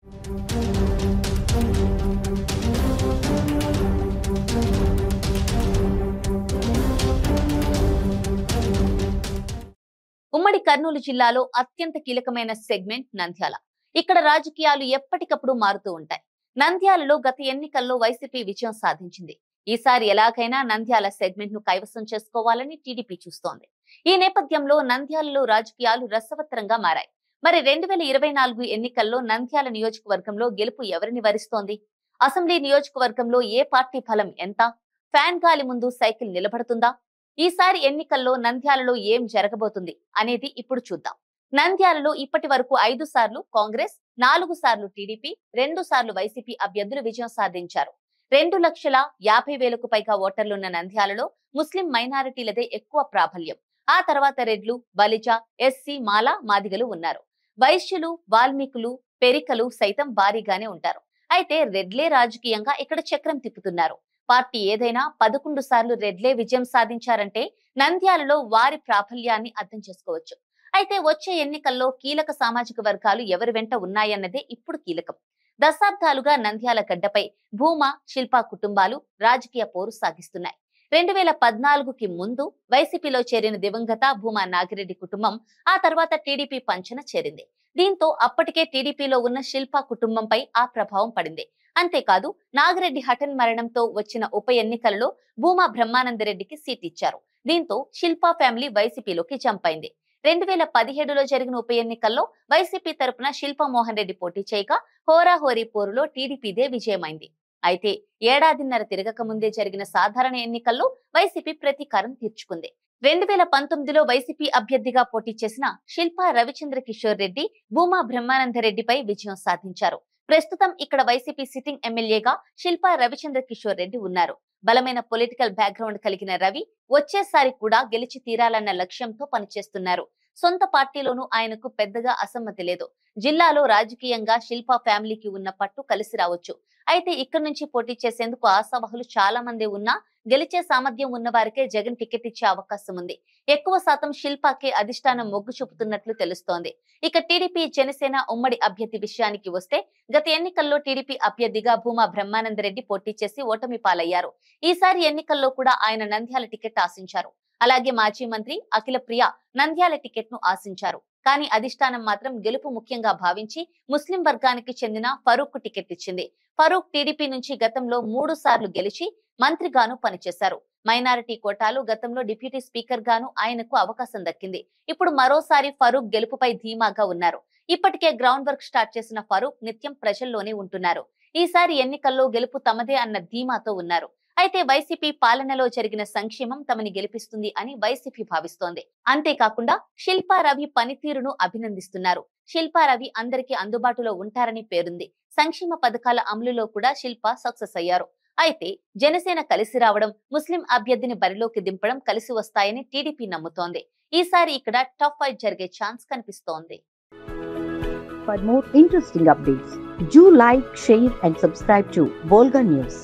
ఉమ్మడి కర్నూలు జిల్లాలో అత్యంత కీలకమైన సెగ్మెంట్ నంద్యాల. ఇక్కడ రాజకీయాలు ఎప్పటికప్పుడు మారుతూ ఉంటాయి. నంద్యాలలో గత ఎన్నికల్లో వైసీపీ విజయం సాధించింది. ఈసారి ఎలాగైనా నంద్యాల సెగ్మెంట్ ను కైవసం చేసుకోవాలని టీడీపీ చూస్తోంది. ఈ నేపథ్యంలో నంద్యాలలో రాజకీయాలు రసవత్తరంగా మారాయి. మరి 2024 ఎన్నికల్లో నంద్యాల నియోజకవర్గంలో గెలుపు ఎవరిని వరిస్తోంది? అసెంబ్లీ నియోజకవర్గంలో ఏ పార్టీ బలం ఎంత? ఫ్యాన్ గాలి ముందు సైకిల్ నిలబడుతుందా? ఈసారి ఎన్నికల్లో నంద్యాలలో ఏం జరగబోతుంది అనేది ఇప్పుడు చూద్దాం. నంద్యాలలో ఇప్పటి వరకు 5 సార్లు కాంగ్రెస్, 4 సార్లు టీడీపీ, 2 సార్లు వైసీపీ అభ్యర్థులు విజయం సాధించారు. 2,50,000కు పైగా ఓటర్లున్న నంద్యాలలో ముస్లిం మైనారిటీలదే ఎక్కువ ప్రాబల్యం. ఆ తర్వాత రెడ్లు, బలిజ, ఎస్సీ, మాల, మాదిగలు ఉన్నారు. వైశ్యులు, వాల్మీకులు, పెరికలు సైతం భారీగానే ఉంటారు. అయితే రెడ్లే రాజకీయంగా ఇక్కడ చక్రం తిప్పుతున్నారు. పార్టీ ఏదైనా 11 సార్లు రెడ్లే విజయం సాధించారంటే నంద్యాలలో వారి ప్రాబల్యాన్ని అర్థం చేసుకోవచ్చు. అయితే వచ్చే ఎన్నికల్లో కీలక సామాజిక వర్గాలు ఎవరి వెంట ఉన్నాయన్నదే ఇప్పుడు కీలకం. దశాబ్దాలుగా నంద్యాల గడ్డపై భూమా, శిల్పా కుటుంబాలు రాజకీయ పోరు సాగిస్తున్నాయి. 2014కి ముందు వైసీపీలో చేరిన దివంగత భూమా నాగిరెడ్డి కుటుంబం ఆ తర్వాత టీడీపీ పంచన చేరింది. దీంతో అప్పటికే టీడీపీలో ఉన్న శిల్పా కుటుంబంపై ఆ ప్రభావం పడింది. అంతేకాదు నాగిరెడ్డి హఠన్ మరణంతో వచ్చిన ఉప ఎన్నికలలో భూమా బ్రహ్మానందరెడ్డికి సీట్ ఇచ్చారు. దీంతో శిల్పా ఫ్యామిలీ వైసీపీలోకి జంప్ అయింది. 2017లో జరిగిన ఉప ఎన్నికల్లో వైసీపీ తరపున శిల్పా మోహన్ రెడ్డి పోటీ చేయగా హోరాహోరీ పోరులో టీడీపీదే విజయమైంది. అయితే ఏడాదిన్నర తిరగక ముందే జరిగిన సాధారణ ఎన్నికల్లో వైసీపీ ప్రతీకారం తీర్చుకుంది. 2019లో వైసీపీ అభ్యర్థిగా పోటీ చేసిన శిల్పా రవిచంద్ర కిషోర్ రెడ్డి భూమా బ్రహ్మానందరెడ్డిపై విజయం సాధించారు. ప్రస్తుతం ఇక్కడ వైసీపీ సిట్టింగ్ ఎమ్మెల్యేగా శిల్పా రవిచంద్ర కిషోర్ రెడ్డి ఉన్నారు. బలమైన పొలిటికల్ బ్యాక్గ్రౌండ్ కలిగిన రవి వచ్చేసారి కూడా గెలిచి తీరాలన్న లక్ష్యంతో పనిచేస్తున్నారు. సొంత పార్టీలోనూ ఆయనకు పెద్దగా అసమ్మతి లేదు. జిల్లాలో రాజకీయంగా శిల్పా ఫ్యామిలీకి ఉన్న పట్టు కలిసి రావచ్చు. అయితే ఇక్కడి నుంచి పోటీ చేసేందుకు ఆశావహులు చాలా మంది ఉన్నా గెలిచే సామర్థ్యం ఉన్న వారికే జగన్ టికెట్ ఇచ్చే అవకాశం ఉంది. ఎక్కువ శాతం శిల్పాకే అధిష్టానం మొగ్గు చూపుతున్నట్లు తెలుస్తోంది. ఇక టీడీపీ, జనసేన ఉమ్మడి అభ్యర్థి విషయానికి వస్తే గత ఎన్నికల్లో టీడీపీ అభ్యర్థిగా భూమా బ్రహ్మానందరెడ్డి పోటీ చేసి ఓటమి పాలయ్యారు. ఈసారి ఎన్నికల్లో కూడా ఆయన నంద్యాల టికెట్ ఆశించారు. అలాగే మాజీ మంత్రి అఖిల ప్రియ నంద్యాల టికెట్ ను ఆశించారు. కానీ అధిష్టానం మాత్రం గెలుపు ముఖ్యంగా భావించి ముస్లిం వర్గానికి చెందిన ఫరూక్ కు టికెట్ ఇచ్చింది. ఫరూక్ టీడీపీ నుంచి గతంలో 3 సార్లు గెలిచి మంత్రిగాను పనిచేశారు. మైనారిటీ కోటాలు గతంలో డిప్యూటీ స్పీకర్ గాను ఆయనకు అవకాశం దక్కింది. ఇప్పుడు మరోసారి ఫరూక్ గెలుపుపై ధీమాగా ఉన్నారు. ఇప్పటికే గ్రౌండ్ వర్క్ స్టార్ట్ చేసిన ఫరూక్ నిత్యం ప్రజల్లోనే ఉంటున్నారు. ఈసారి ఎన్నికల్లో గెలుపు తమదే అన్న ధీమాతో ఉన్నారు. అయితే వైసీపీ పాలనలో జరిగిన సంక్షేమం తమని గెలిపిస్తుంది అని వైసీపీ భావిస్తోంది. అంతేకాకుండా శిల్పా రవి పనితీరును అభినందిస్తున్నారు. శిల్పా రవి అందరికీ అందుబాటులో ఉంటారని పేరుంది. సంక్షేమ పథకాల అమలులో కూడా శిల్పా సక్సెస్ అయ్యారు. అయితే జనసేన కలిసి రావడం, ముస్లిం అభ్యర్థిని బరిలోకి దింపడం కలిసి వస్తాయని టీడీపీ నమ్ముతోంది. ఈసారి ఇక్కడ టఫ్ ఫైట్ జరిగే ఛాన్స్ కనిపిస్తోంది. For more interesting updates, do like, share and subscribe to Volga News.